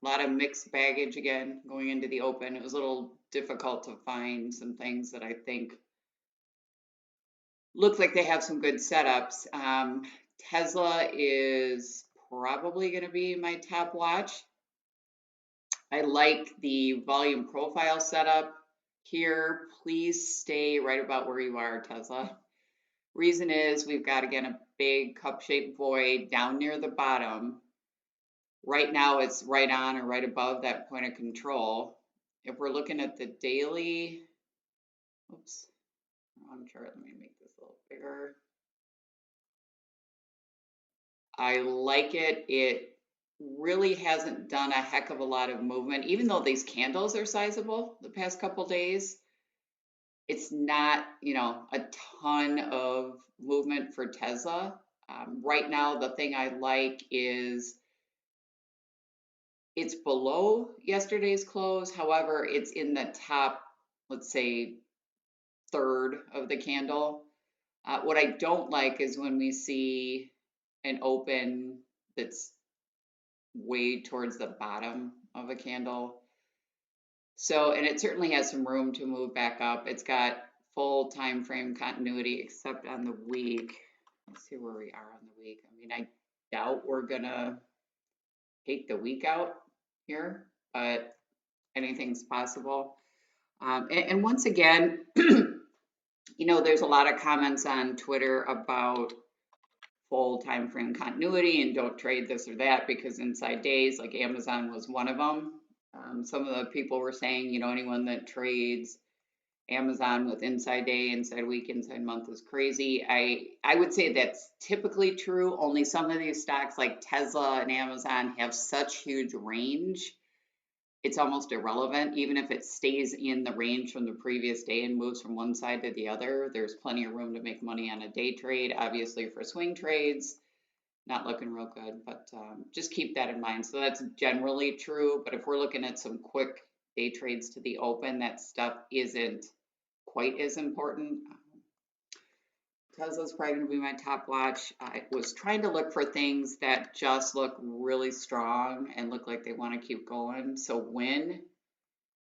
A lot of mixed baggage again going into the open. It was a little difficult to find some things that I think look like they have some good setups. Tesla is probably going to be my top watch. I like the volume profile setup here. Please stay right about where you are, Tesla. Reason is we've got, again, a big cup-shaped void down near the bottom. Right now it's right on or right above that point of control. If we're looking at the daily, oops, wrong chart. Let me make this a little bigger. I like it. It really hasn't done a heck of a lot of movement, even though these candles are sizable the past couple days. It's not, a ton of movement for Tesla. Right now, the thing I like is it's below yesterday's close. However, it's in the top, let's say, third of the candle. What I don't like is when we see an open that's way towards the bottom of a candle. So, and it certainly has some room to move back up. It's got full time frame continuity, except on the week. Let's see where we are on the week. I mean, I doubt we're gonna take the week out here, but anything's possible. And once again, there's a lot of comments on Twitter about full time frame continuity and don't trade this or that because inside days, like Amazon was one of them. Some of the people were saying, anyone that trades Amazon with inside day, inside week, inside month is crazy. I would say that's typically true. Only some of these stocks like Tesla and Amazon have such huge range. It's almost irrelevant. Even if it stays in the range from the previous day and moves from one side to the other, there's plenty of room to make money on a day trade. Obviously, for swing trades, not looking real good, but just keep that in mind. So that's generally true. But if we're looking at some quick day trades to the open, that stuff isn't quite as important. Tesla's probably going to be my top watch. I was trying to look for things that just look really strong and look like they want to keep going. So Wynn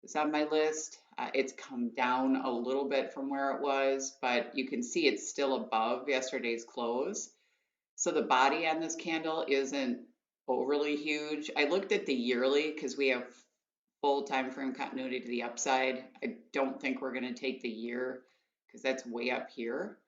is on my list. It's come down a little bit from where it was, but you can see it's still above yesterday's close. So the body on this candle isn't overly huge. I looked at the yearly because we have full time frame continuity to the upside. I don't think we're going to take the year because that's way up here.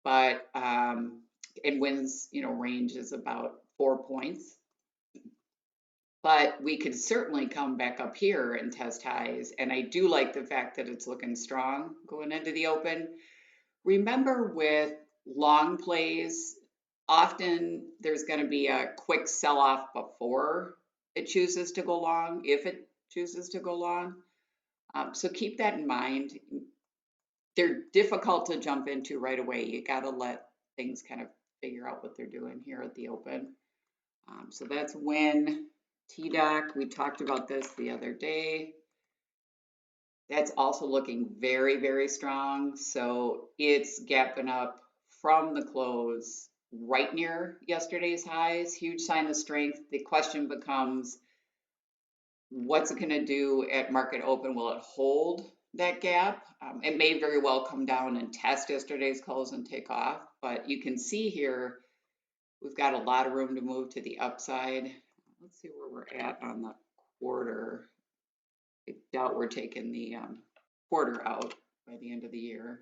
But and Wynn's range is about 4 points. But we could certainly come back up here and test highs. And I do like the fact that it's looking strong going into the open. Remember with long plays, often there's going to be a quick sell off before it chooses to go long, if it chooses to go long. So keep that in mind. They're difficult to jump into right away. You got to let things kind of figure out what they're doing here at the open. So that's Wynn. TDOC, we talked about this the other day. That's also looking very, very strong. So it's gapping up from the close right near yesterday's highs. Huge sign of strength. The question becomes, what's it going to do at market open? Will it hold that gap? It may very well come down and test yesterday's close and take off. But you can see here, we've got a lot of room to move to the upside. Let's see where we're at on the quarter. I doubt we're taking the quarter out by the end of the year.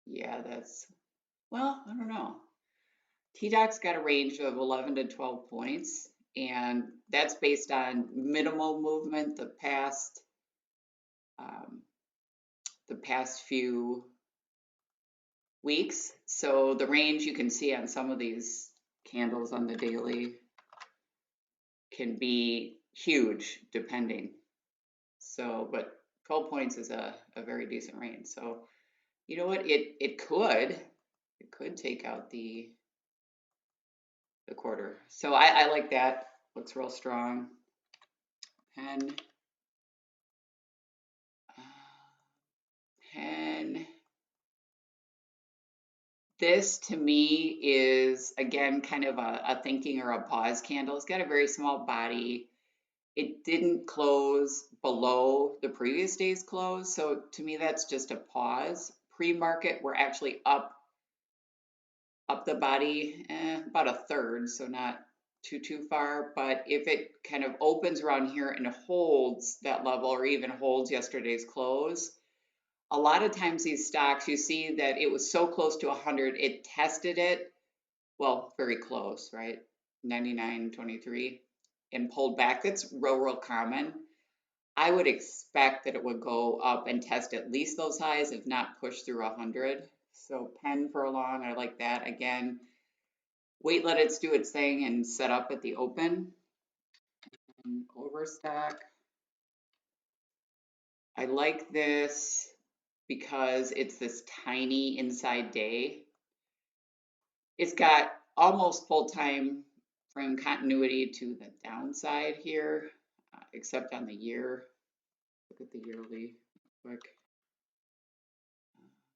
Yeah, well, I don't know. TDOC's got a range of 11 to 12 points, and that's based on minimal movement the past few weeks. So the range you can see on some of these candles on the daily can be huge depending. So, but 12 points is a very decent range. So, you know what? It could take out the quarter. So I like that. Looks real strong. And This to me is again kind of a thinking or a pause candle. It's got a very small body. It didn't close below the previous day's close. So to me, that's just a pause. Pre-market, we're actually up the body about a third, so not too far. But if it kind of opens around here and holds that level or even holds yesterday's close, a lot of times these stocks, you see that it was so close to 100, it tested it, well, very close, right? 99.23 and pulled back. That's real common. I would expect that it would go up and test at least those highs, if not push through 100. So pen for long, I like that. Again, wait, let it do its thing and set up at the open. And overstock, I like this because it's this tiny inside day. It's got almost full-time from continuity to the downside here, except on the year. Look at the yearly quick.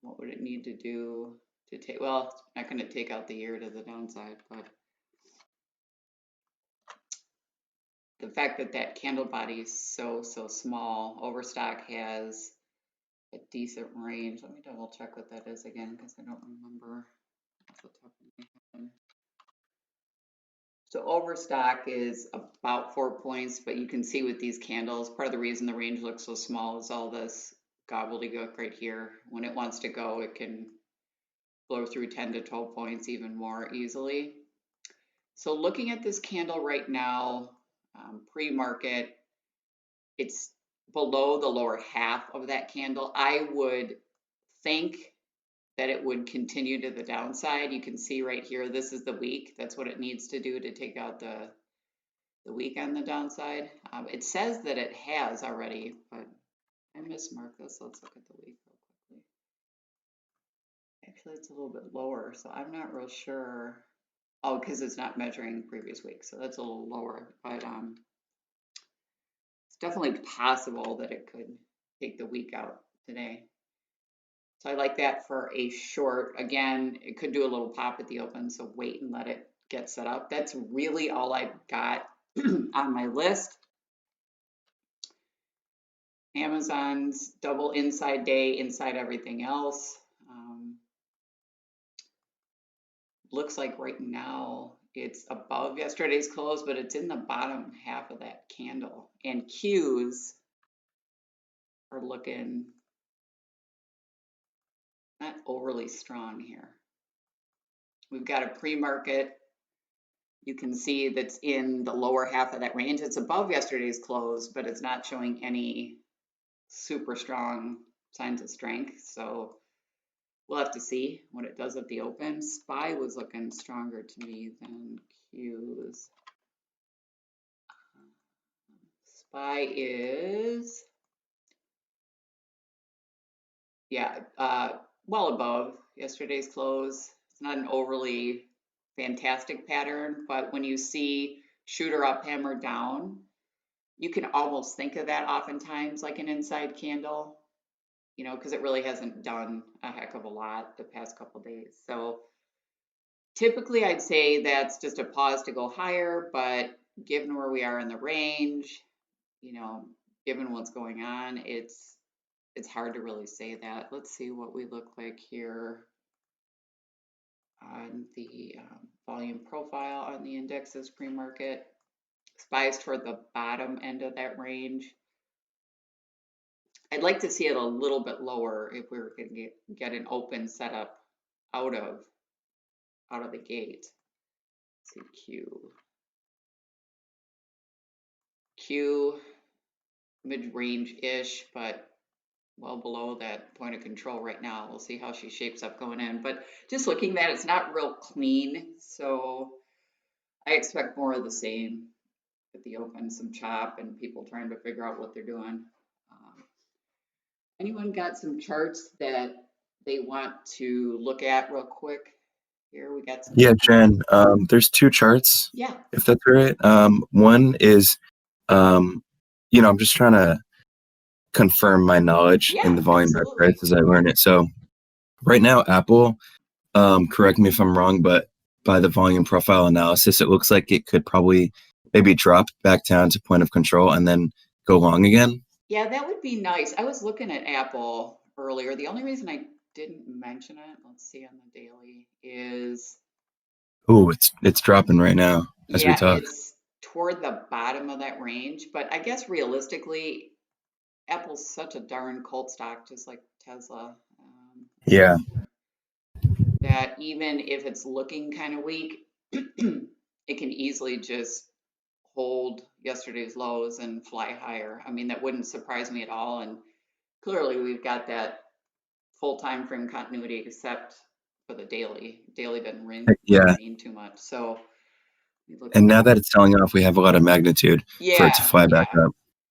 What would it need to do to take, well, it's not going to take out the year to the downside, but the fact that that candle body is so small, overstock has a decent range. Let me double check what that is again, because I don't remember off the top of my head. So overstock is about 4 points, but you can see with these candles, part of the reason the range looks so small is all this gobbledygook right here. When it wants to go, it can blow through 10 to 12 points even more easily. So looking at this candle right now, pre-market, it's below the lower half of that candle. I would think that it would continue to the downside. You can see right here, this is the week. That's what it needs to do to take out the week on the downside. It says that it has already, but I mismarked this. Let's look at the week real quickly. Actually, it's a little bit lower, so I'm not real sure. Oh, because it's not measuring previous week, so that's a little lower. But it's definitely possible that it could take the week out today. So I like that for a short. Again, it could do a little pop at the open, so wait and let it get set up. That's really all I've got on my list. Amazon's double inside day, inside everything else. Looks like right now it's above yesterday's close, but it's in the bottom half of that candle. And Qs are looking not overly strong here. We've got a pre-market. You can see that's in the lower half of that range. It's above yesterday's close, but it's not showing any super strong signs of strength. So we'll have to see what it does at the open. SPY was looking stronger to me than Qs. SPY is, yeah, well above yesterday's close. It's not an overly fantastic pattern, but when you see shooter up, hammer down, you can almost think of that oftentimes like an inside candle, you know, because it really hasn't done a heck of a lot the past couple days. So typically I'd say that's just a pause to go higher, but given where we are in the range, you know, given what's going on, it's hard to really say that. Let's see what we look like here on the volume profile on the indexes pre-market. SPY's toward the bottom end of that range. I'd like to see it a little bit lower if we were going to get an open setup out of the gate. Let's see, Q mid-range-ish, but well below that point of control right now. We'll see how she shapes up going in. But just looking at it, it's not real clean, so I expect more of the same at the open, some chop and people trying to figure out what they're doing. Anyone got some charts that they want to look at real quick? Here we got some. Yeah, Jen, there's two charts, Yeah. if that's all right. One is, I'm just trying to confirm my knowledge in the volume by price as I learn it. So right now, Apple correct me if I'm wrong, but by the volume profile analysis, it looks like it could probably maybe drop back down to point of control and then go long again. Yeah, that would be nice. I was looking at Apple earlier. The only reason I didn't mention it, let's see on the daily, is Oh, it's dropping right now as we yeah, talk. it's toward the bottom of that range. But I guess realistically, Apple's such a darn cult stock, just like Tesla, Yeah. that even if it's looking kind of weak, it can easily just hold yesterday's lows and fly higher. I mean, that wouldn't surprise me at all. And clearly, we've got that full time frame continuity, except for the daily. Daily doesn't Yeah. mean too much. So we look And at now that it's selling off, we have a lot of magnitude for it to yeah, fly back yeah. up.